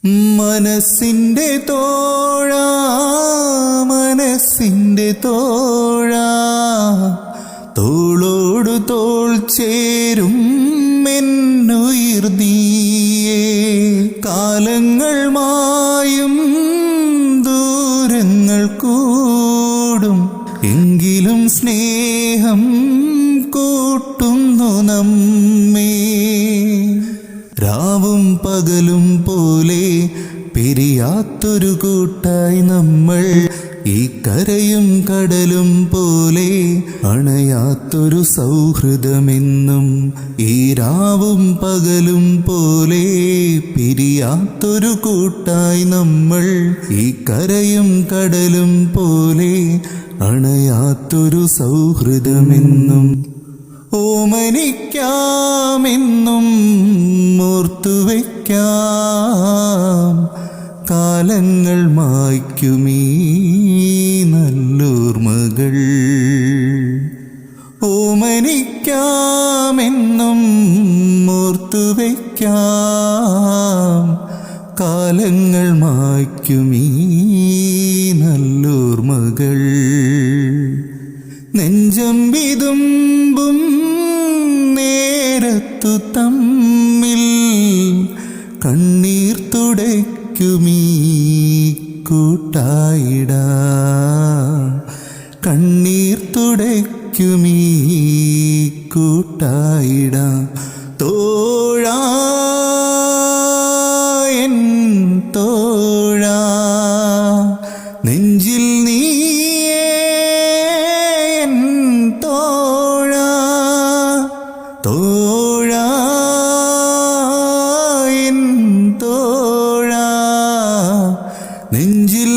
മനസ്സിന്റെ തോഴാ മനസ്സിന്റെ തോഴാ തോളോടു തോൾ ചേരും എന്നുയിർ നീയേ. കാലങ്ങൾ മായും ദൂരങ്ങൾ കൂടും എങ്കിലും സ്നേഹം കൂട്ടുന്നു നമ്മെ. രാവും പകലും പോലെ പിരിയാത്തൊരു കൂട്ടായി നമ്മൾ, ഈ കരയും കടലും പോലെ അണയാത്തൊരു സൗഹൃദമെന്നും. ഈ രാവും പകലും പോലെ പിരിയാത്തൊരു കൂട്ടായി നമ്മൾ, ഈ കരയും കടലും പോലെ അണയാത്തൊരു സൗഹൃദമെന്നും. ഓമനിക്കാമെന്നും ഓർത്തുവെക്കാം, കാലങ്ങൾ മായ്ക്കുമീ നല്ലോർമ്മകൾ. ഓമനിക്കാമെന്നും ഓർത്തുവെക്കാം, കാലങ്ങൾ മായ്ക്കുമീ നല്ലോർമ്മകൾ. നെഞ്ചം വിതുമ്പും നേരത്തു തമ്മിൽ കണ്ണീർ തുടയ്ക്കുമീ കൂട്ടായിടാ, കണ്ണീർ തുടയ്ക്കുമീ കൂട്ടായിടാ. തോഴാ എൻ തോഴാ നെഞ്ചിൽ നീയേ എൻ തോഴാ. തോഴാ എൻ തോഴാ നെഞ്ചിൽ